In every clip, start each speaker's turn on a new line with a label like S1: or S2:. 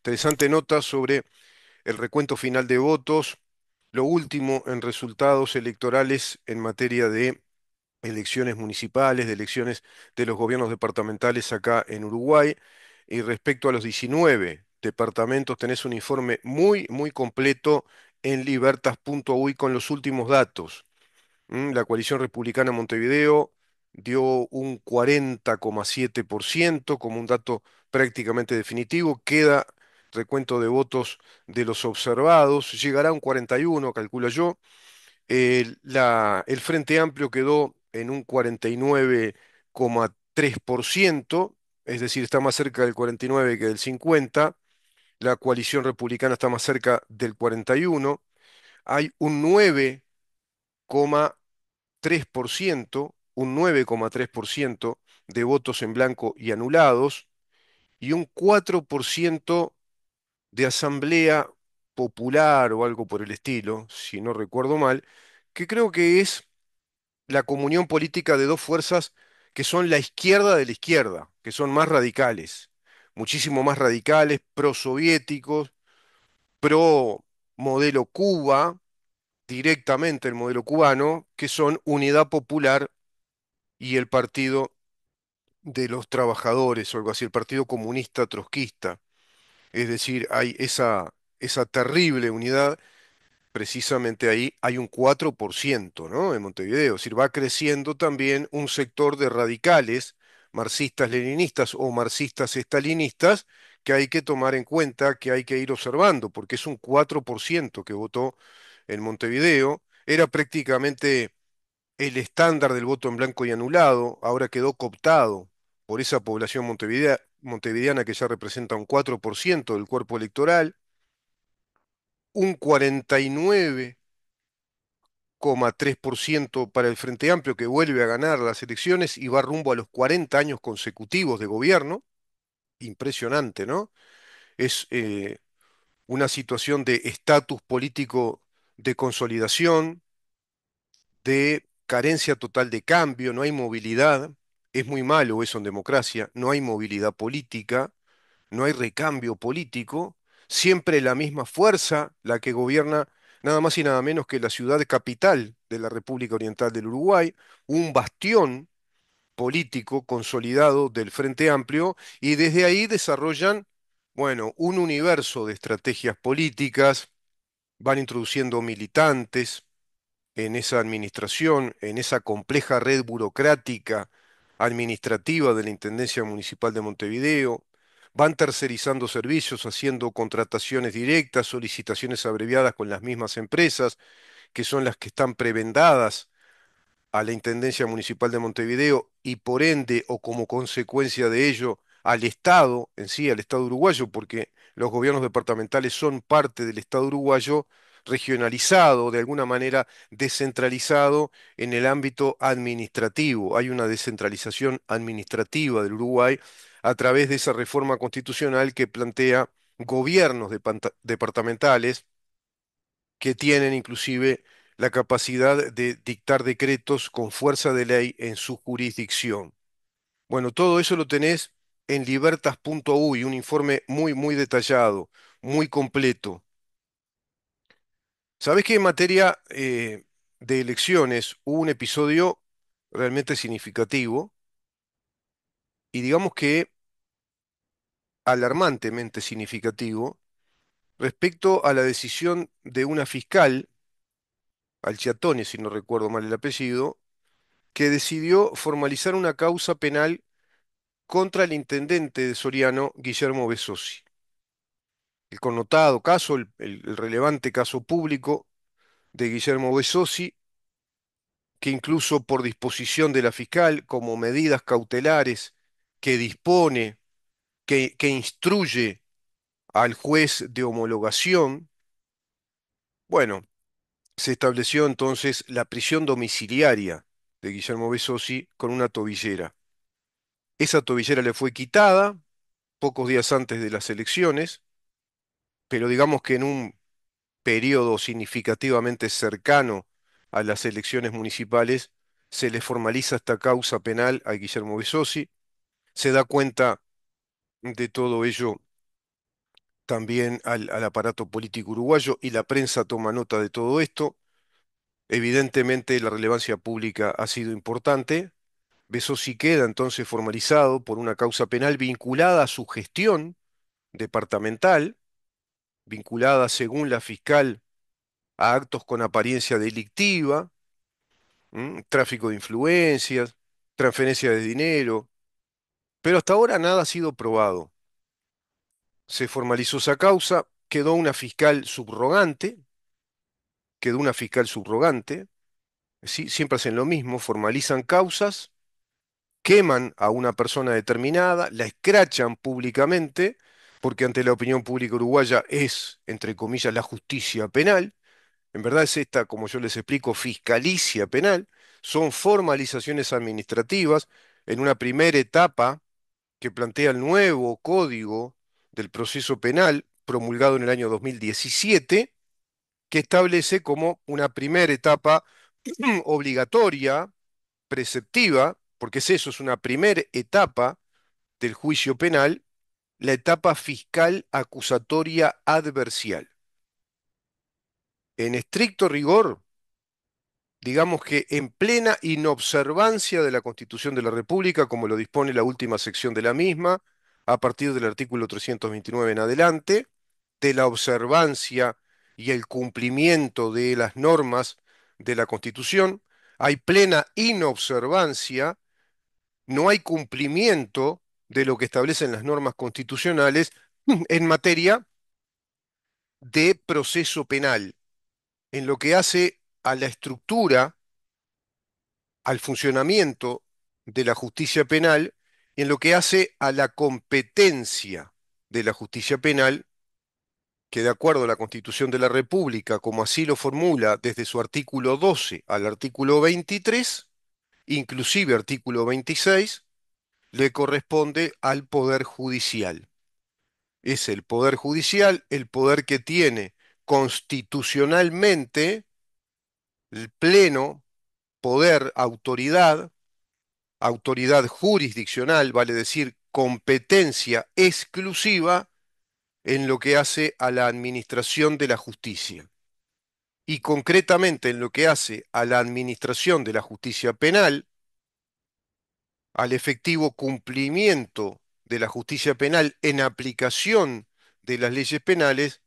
S1: Interesante nota sobre el recuento final de votos, lo último en resultados electorales en materia de elecciones municipales, de elecciones de los gobiernos departamentales acá en Uruguay. Y respecto a los 19 departamentos, tenés un informe muy completo en libertas.uy con los últimos datos. La coalición republicana Montevideo dio un 40,7% como un dato prácticamente definitivo. Queda recuento de votos de los observados. Llegará a un 41, calculo yo. El Frente Amplio quedó en un 49,3%, es decir, está más cerca del 49 que del 50. La coalición republicana está más cerca del 41. Hay un 9,3%, un 9,3% de votos en blanco y anulados, y un 4% de asamblea popular o algo por el estilo, si no recuerdo mal, que creo que es la comunión política de dos fuerzas que son la izquierda de la izquierda, que son más radicales, muchísimo más radicales, prosoviéticos, pro modelo Cuba, directamente el modelo cubano, que son Unidad Popular y el Partido de los Trabajadores, o algo así, el Partido Comunista Trotskista. Es decir, hay esa terrible unidad. Precisamente ahí hay un 4%, ¿no? En Montevideo. Es decir, va creciendo también un sector de radicales, marxistas-leninistas o marxistas-estalinistas, que hay que tomar en cuenta, que hay que ir observando, porque es un 4% que votó en Montevideo. Era prácticamente el estándar del voto en blanco y anulado, ahora quedó cooptado por esa población montevideana que ya representa un 4% del cuerpo electoral, un 49,3% para el Frente Amplio, que vuelve a ganar las elecciones y va rumbo a los 40 años consecutivos de gobierno. Impresionante, ¿no? Es una situación de estatus político, de consolidación, de carencia total de cambio, no hay movilidad. Es muy malo eso en democracia, no hay movilidad política, no hay recambio político, siempre la misma fuerza la que gobierna nada más y nada menos que la ciudad capital de la República Oriental del Uruguay, un bastión político consolidado del Frente Amplio, y desde ahí desarrollan, bueno, un universo de estrategias políticas, van introduciendo militantes en esa administración, en esa compleja red burocrática administrativa de la Intendencia Municipal de Montevideo, van tercerizando servicios, haciendo contrataciones directas, solicitaciones abreviadas con las mismas empresas, que son las que están prebendadas a la Intendencia Municipal de Montevideo y por ende o como consecuencia de ello al Estado en sí, al Estado uruguayo, porque los gobiernos departamentales son parte del Estado uruguayo regionalizado, de alguna manera descentralizado en el ámbito administrativo. Hay una descentralización administrativa del Uruguay a través de esa reforma constitucional que plantea gobiernos departamentales que tienen inclusive la capacidad de dictar decretos con fuerza de ley en su jurisdicción. Bueno, todo eso lo tenés en libertas.uy, un informe muy detallado, muy completo. ¿Sabés que en materia de elecciones hubo un episodio realmente significativo y digamos que alarmantemente significativo respecto a la decisión de una fiscal, Alciatone, si no recuerdo mal el apellido, que decidió formalizar una causa penal contra el intendente de Soriano, Guillermo Besossi? El connotado caso, el relevante caso público de Guillermo Besossi, que incluso por disposición de la fiscal, como medidas cautelares que dispone, que instruye al juez de homologación, bueno, se estableció entonces la prisión domiciliaria de Guillermo Besossi con una tobillera. Esa tobillera le fue quitada pocos días antes de las elecciones, pero digamos que en un periodo significativamente cercano a las elecciones municipales se le formaliza esta causa penal a Guillermo Besossi, se da cuenta de todo ello también al aparato político uruguayo y la prensa toma nota de todo esto. Evidentemente la relevancia pública ha sido importante. Besosi queda entonces formalizado por una causa penal vinculada a su gestión departamental, vinculada según la fiscal a actos con apariencia delictiva, tráfico de influencias, transferencia de dinero, pero hasta ahora nada ha sido probado. Se formalizó esa causa, quedó una fiscal subrogante, sí, siempre hacen lo mismo, formalizan causas, queman a una persona determinada, la escrachan públicamente, porque ante la opinión pública uruguaya es, entre comillas, la justicia penal. En verdad es esta, como yo les explico, fiscalicia penal. Son formalizaciones administrativas en una primera etapa que plantea el nuevo código del proceso penal promulgado en el año 2017, que establece como una primera etapa obligatoria, preceptiva, porque es eso, es una primera etapa del juicio penal, la etapa fiscal acusatoria adversial. En estricto rigor, digamos que en plena inobservancia de la Constitución de la República, como lo dispone la última sección de la misma, a partir del artículo 329 en adelante, de la observancia y el cumplimiento de las normas de la Constitución, hay plena inobservancia, no hay cumplimiento de lo que establecen las normas constitucionales en materia de proceso penal, en lo que hace a la estructura, al funcionamiento de la justicia penal y en lo que hace a la competencia de la justicia penal, que de acuerdo a la Constitución de la República, como así lo formula desde su artículo 12 al artículo 23, inclusive artículo 26, le corresponde al Poder Judicial. Es el Poder Judicial el poder que tiene constitucionalmente el pleno poder, autoridad jurisdiccional, vale decir, competencia exclusiva en lo que hace a la administración de la justicia. Y concretamente en lo que hace a la administración de la justicia penal, al efectivo cumplimiento de la justicia penal en aplicación de las leyes penales,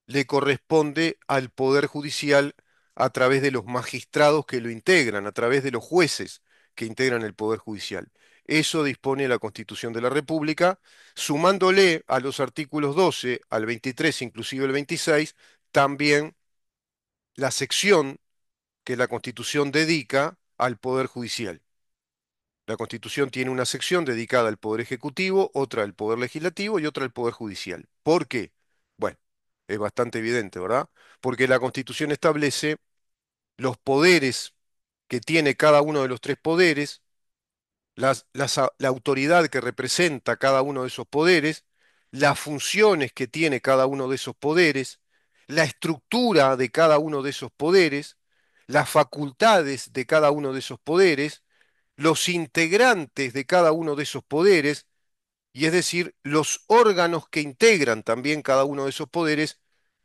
S1: le corresponde al Poder Judicial a través de los magistrados que lo integran, a través de los jueces que integran el Poder Judicial. Eso dispone la Constitución de la República, sumándole a los artículos 12 al 23, inclusive el 26, también la sección que la Constitución dedica al Poder Judicial. La Constitución tiene una sección dedicada al Poder Ejecutivo, otra al Poder Legislativo y otra al Poder Judicial. ¿Por qué? Bueno, es bastante evidente, ¿verdad? Porque la Constitución establece los poderes que tiene cada uno de los tres poderes, la autoridad que representa cada uno de esos poderes, las funciones que tiene cada uno de esos poderes, la estructura de cada uno de esos poderes, las facultades de cada uno de esos poderes, los integrantes de cada uno de esos poderes, y es decir, los órganos que integran también cada uno de esos poderes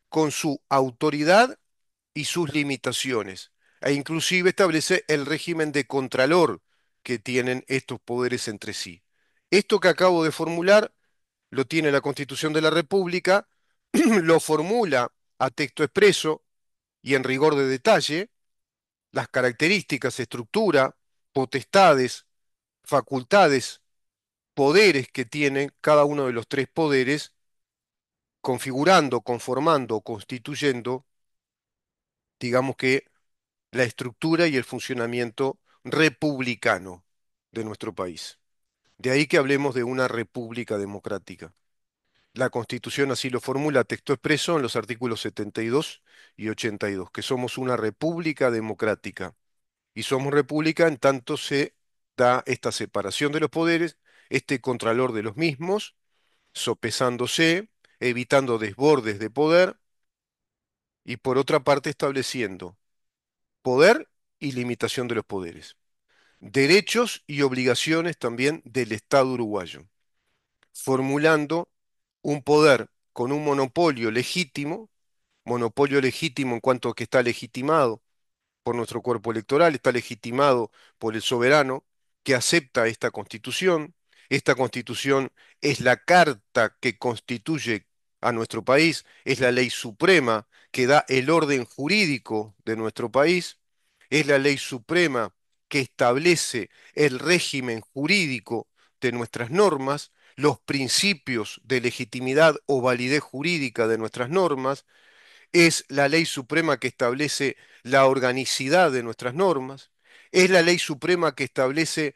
S1: con su autoridad y sus limitaciones, e inclusive establece el régimen de contralor que tienen estos poderes entre sí. Esto que acabo de formular lo tiene la Constitución de la República, lo formula a texto expreso y en rigor de detalle, las características, estructura, potestades, facultades, poderes que tienen cada uno de los tres poderes, configurando, conformando, constituyendo, digamos que la estructura y el funcionamiento republicano de nuestro país. De ahí que hablemos de una república democrática. La Constitución así lo formula a texto expreso en los artículos 72 y 82, que somos una república democrática. Y somos república en tanto se da esta separación de los poderes, este contralor de los mismos, sopesándose, evitando desbordes de poder y por otra parte estableciendo poder y limitación de los poderes, derechos y obligaciones también del Estado uruguayo, formulando un poder con un monopolio legítimo en cuanto a que está legitimado por nuestro cuerpo electoral, está legitimado por el soberano que acepta esta constitución. Esta constitución es la carta que constituye a nuestro país, es la ley suprema que da el orden jurídico de nuestro país, es la ley suprema que establece el régimen jurídico de nuestras normas, los principios de legitimidad o validez jurídica de nuestras normas, es la ley suprema que establece la organicidad de nuestras normas, es la ley suprema que establece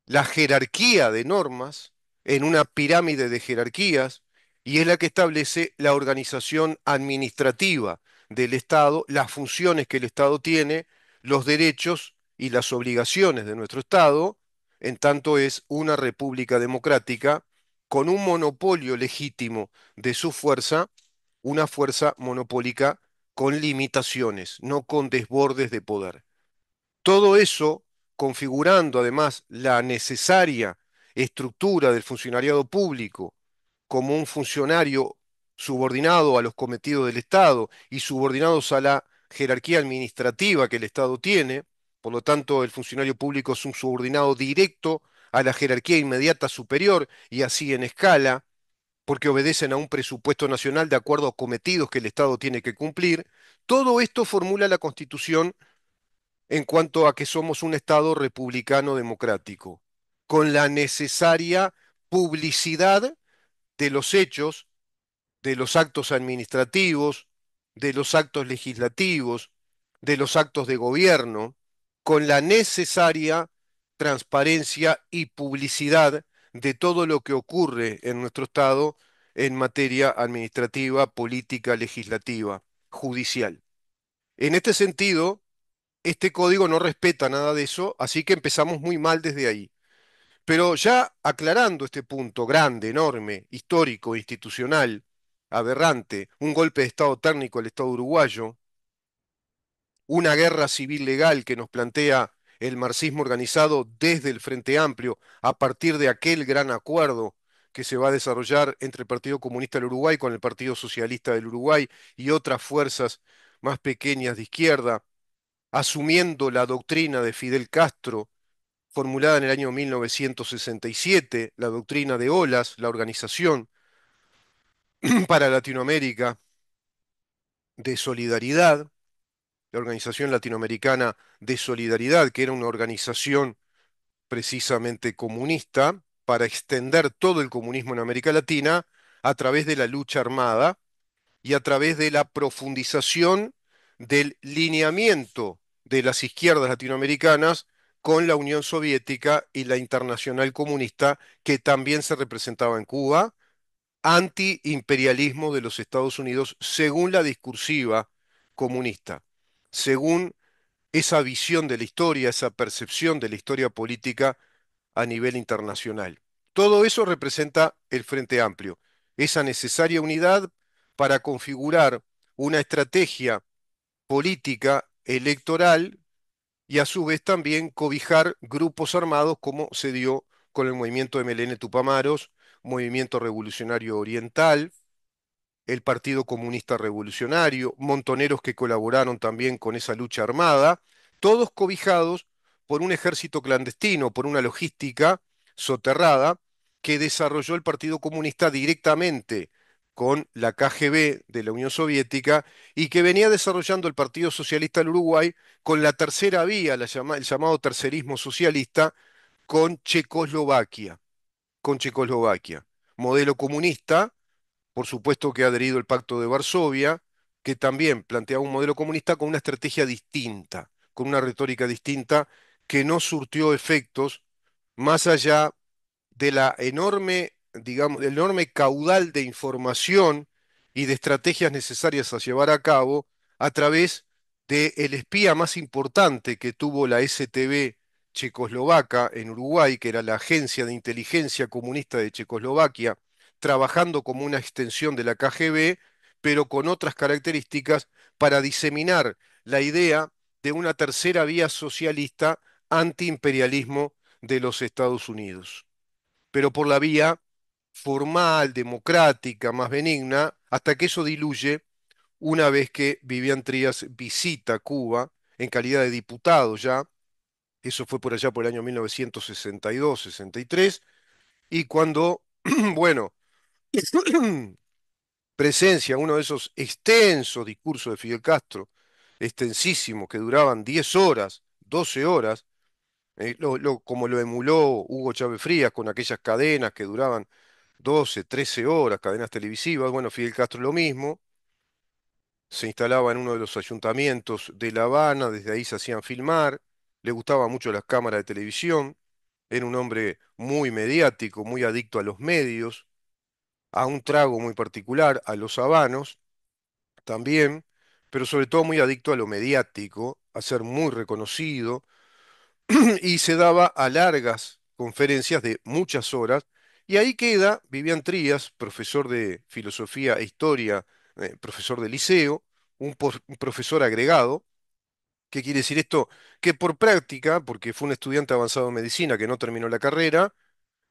S1: la jerarquía de normas en una pirámide de jerarquías y es la que establece la organización administrativa del Estado, las funciones que el Estado tiene, los derechos y las obligaciones de nuestro Estado, en tanto es una república democrática con un monopolio legítimo de su fuerza, una fuerza monopólica con limitaciones, no con desbordes de poder. Todo eso configurando además la necesaria estructura del funcionariado público como un funcionario subordinado a los cometidos del Estado y subordinados a la jerarquía administrativa que el Estado tiene. Por lo tanto, el funcionario público es un subordinado directo a la jerarquía inmediata superior y así en escala, porque obedecen a un presupuesto nacional de acuerdo a cometidos que el Estado tiene que cumplir. Todo esto formula la Constitución en cuanto a que somos un Estado republicano democrático, con la necesaria publicidad de los hechos, de los actos administrativos, de los actos legislativos, de los actos de gobierno, con la necesaria transparencia y publicidad de todo lo que ocurre en nuestro Estado en materia administrativa, política, legislativa, judicial. En este sentido, este código no respeta nada de eso, así que empezamos muy mal desde ahí. Pero ya aclarando este punto grande, enorme, histórico, institucional, aberrante, un golpe de Estado técnico al Estado uruguayo, una guerra civil legal que nos plantea el marxismo organizado desde el Frente Amplio a partir de aquel gran acuerdo que se va a desarrollar entre el Partido Comunista del Uruguay con el Partido Socialista del Uruguay y otras fuerzas más pequeñas de izquierda, asumiendo la doctrina de Fidel Castro formulada en el año 1967, la doctrina de OLAS, la Organización para Latinoamérica de Solidaridad, la Organización Latinoamericana de Solidaridad, que era una organización precisamente comunista para extender todo el comunismo en América Latina a través de la lucha armada y a través de la profundización del lineamiento de las izquierdas latinoamericanas con la Unión Soviética y la Internacional Comunista, que también se representaba en Cuba, antiimperialismo de los Estados Unidos, según la discursiva comunista, según esa visión de la historia, esa percepción de la historia política a nivel internacional. Todo eso representa el Frente Amplio, esa necesaria unidad para configurar una estrategia política electoral y a su vez también cobijar grupos armados como se dio con el movimiento de MLN Tupamaros, Movimiento Revolucionario Oriental, el Partido Comunista Revolucionario, montoneros que colaboraron también con esa lucha armada, todos cobijados por un ejército clandestino, por una logística soterrada que desarrolló el Partido Comunista directamente con la KGB de la Unión Soviética y que venía desarrollando el Partido Socialista del Uruguay con la tercera vía, el llamado tercerismo socialista, con Checoslovaquia, con Checoslovaquia. Modelo comunista, por supuesto que ha adherido el Pacto de Varsovia, que también planteaba un modelo comunista con una estrategia distinta, con una retórica distinta, que no surtió efectos más allá de la enorme, digamos, del enorme caudal de información y de estrategias necesarias a llevar a cabo a través del espía más importante que tuvo la STB checoslovaca en Uruguay, que era la Agencia de Inteligencia Comunista de Checoslovaquia, trabajando como una extensión de la KGB, pero con otras características para diseminar la idea de una tercera vía socialista antiimperialismo de los Estados Unidos, pero por la vía formal, democrática, más benigna, hasta que eso diluye una vez que Vivian Trías visita Cuba en calidad de diputado ya. Eso fue por allá por el año 1962, 63, y cuando, bueno, presencia uno de esos extensos discursos de Fidel Castro, extensísimos, que duraban 10 horas, 12 horas, como lo emuló Hugo Chávez Frías con aquellas cadenas que duraban 12, 13 horas, cadenas televisivas. Bueno, Fidel Castro lo mismo, se instalaba en uno de los ayuntamientos de La Habana, desde ahí se hacían filmar, le gustaban mucho las cámaras de televisión, era un hombre muy mediático, muy adicto a los medios, a un trago muy particular, a los habanos también, pero sobre todo muy adicto a lo mediático, a ser muy reconocido, y se daba a largas conferencias de muchas horas, y ahí queda Vivian Trías, profesor de filosofía e historia, profesor de liceo, un profesor agregado. ¿Qué quiere decir esto? Que por práctica, porque fue un estudiante avanzado en medicina que no terminó la carrera,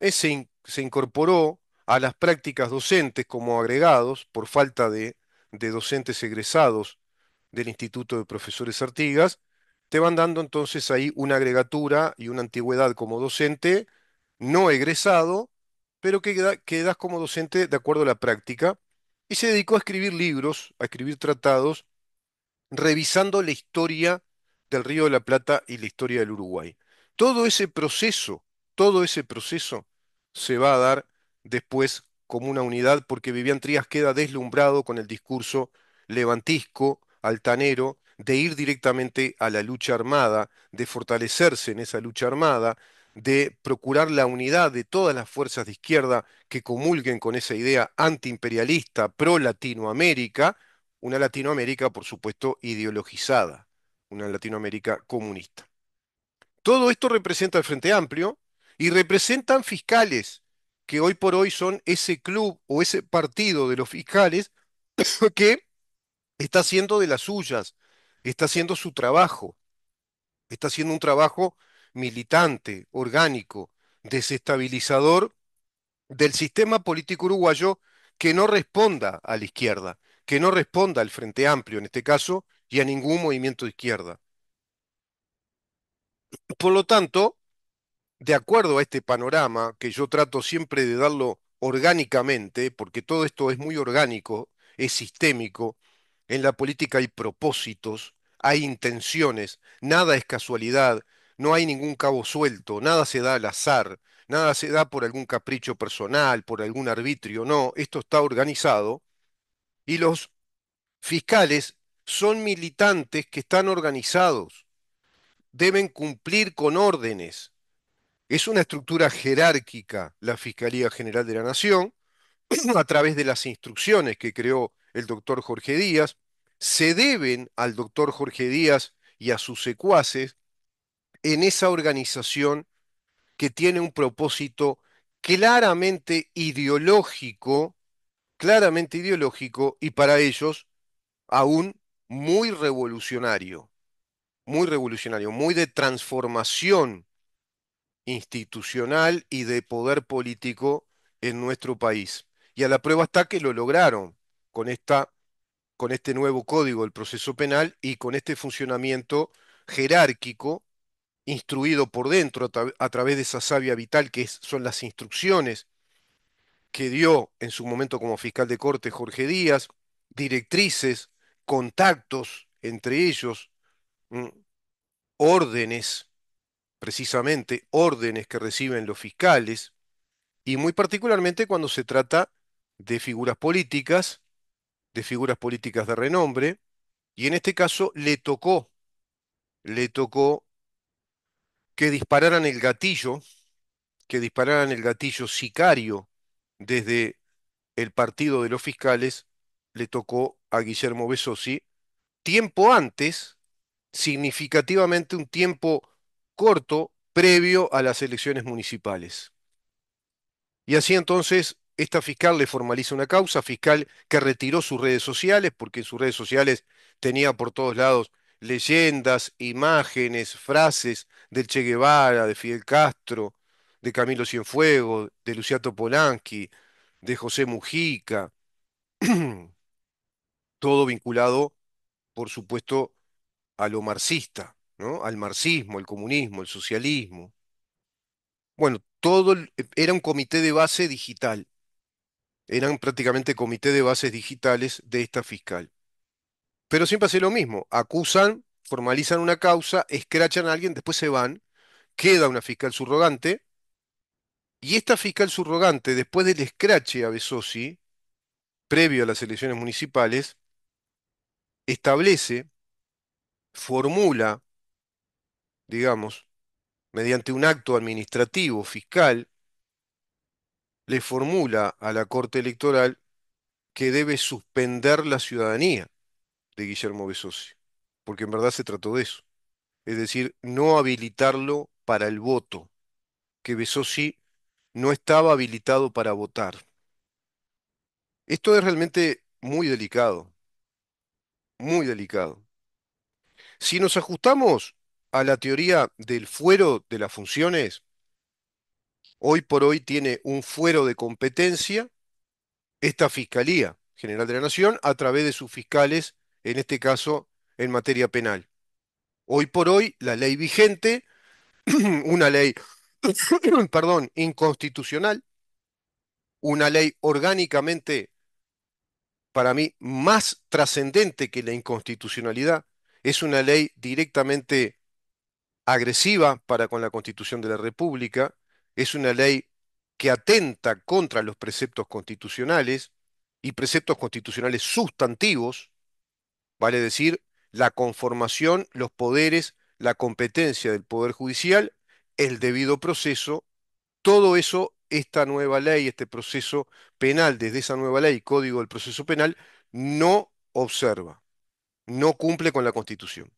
S1: se incorporó a las prácticas docentes como agregados por falta de docentes egresados del Instituto de Profesores Artigas. Te van dando entonces ahí una agregatura y una antigüedad como docente no egresado, pero quedas como docente de acuerdo a la práctica. Y se dedicó a escribir libros, a escribir tratados revisando la historia del Río de la Plata y la historia del Uruguay. Todo ese proceso, todo ese proceso se va a dar después como una unidad porque Vivian Trías queda deslumbrado con el discurso levantisco, altanero, de ir directamente a la lucha armada, de fortalecerse en esa lucha armada, de procurar la unidad de todas las fuerzas de izquierda que comulguen con esa idea antiimperialista pro Latinoamérica, una Latinoamérica, por supuesto, ideologizada, una Latinoamérica comunista. Todo esto representa el Frente Amplio y representan fiscales, que hoy por hoy son ese club o ese partido de los fiscales que está haciendo de las suyas, está haciendo su trabajo, está haciendo un trabajo militante, orgánico, desestabilizador del sistema político uruguayo que no responda a la izquierda, que no responda al Frente Amplio en este caso y a ningún movimiento de izquierda. Por lo tanto, de acuerdo a este panorama, que yo trato siempre de darlo orgánicamente, porque todo esto es muy orgánico, es sistémico, en la política hay propósitos, hay intenciones, nada es casualidad, no hay ningún cabo suelto, nada se da al azar, nada se da por algún capricho personal, por algún arbitrio, no, esto está organizado y los fiscales son militantes que están organizados, deben cumplir con órdenes. Es una estructura jerárquica la Fiscalía General de la Nación, a través de las instrucciones que creó el doctor Jorge Díaz, se deben al doctor Jorge Díaz y a sus secuaces en esa organización que tiene un propósito claramente ideológico y para ellos aún muy revolucionario, muy de transformación institucional y de poder político en nuestro país. Y a la prueba está que lo lograron con con este nuevo código del proceso penal y con este funcionamiento jerárquico, instruido por dentro a través de esa savia vital son las instrucciones que dio en su momento como fiscal de corte Jorge Díaz, directrices, contactos entre ellos, mm, órdenes, precisamente órdenes que reciben los fiscales, y muy particularmente cuando se trata de figuras políticas, de figuras políticas de renombre, y en este caso le tocó que dispararan el gatillo, que dispararan el gatillo sicario desde el partido de los fiscales, le tocó a Guillermo Besosi, tiempo antes, significativamente un tiempo corto, previo a las elecciones municipales. Y así entonces, esta fiscal le formaliza una causa, fiscal que retiró sus redes sociales, porque en sus redes sociales tenía por todos lados leyendas, imágenes, frases del Che Guevara, de Fidel Castro, de Camilo Cienfuegos, de Luciano Polanski. de José Mujica, todo vinculado, por supuesto, a lo marxista, ¿no? Al marxismo, el comunismo, el socialismo. Bueno, era un comité de base digital, eran prácticamente comité de bases digitales de esta fiscal. Pero siempre hace lo mismo, acusan, formalizan una causa, escrachan a alguien, después se van, queda una fiscal subrogante, y esta fiscal subrogante, después del escrache a Besosi, previo a las elecciones municipales, establece, formula, digamos, mediante un acto administrativo fiscal, le formula a la Corte Electoral que debe suspender la ciudadanía de Guillermo Besosi, porque en verdad se trató de eso, es decir, no habilitarlo para el voto, que Besosi no estaba habilitado para votar. Esto es realmente muy delicado, muy delicado. Si nos ajustamos a la teoría del fuero de las funciones, hoy por hoy tiene un fuero de competencia esta Fiscalía General de la Nación a través de sus fiscales, en este caso en materia penal. Hoy por hoy, la ley vigente, una ley, perdón, inconstitucional, una ley orgánicamente, para mí, más trascendente que la inconstitucionalidad, es una ley directamente agresiva para con la Constitución de la República, es una ley que atenta contra los preceptos constitucionales y preceptos constitucionales sustantivos, vale decir, la conformación, los poderes, la competencia del Poder Judicial, el debido proceso, todo eso, esta nueva ley, este proceso penal, desde esa nueva ley, Código del Proceso Penal, no observa, no cumple con la Constitución.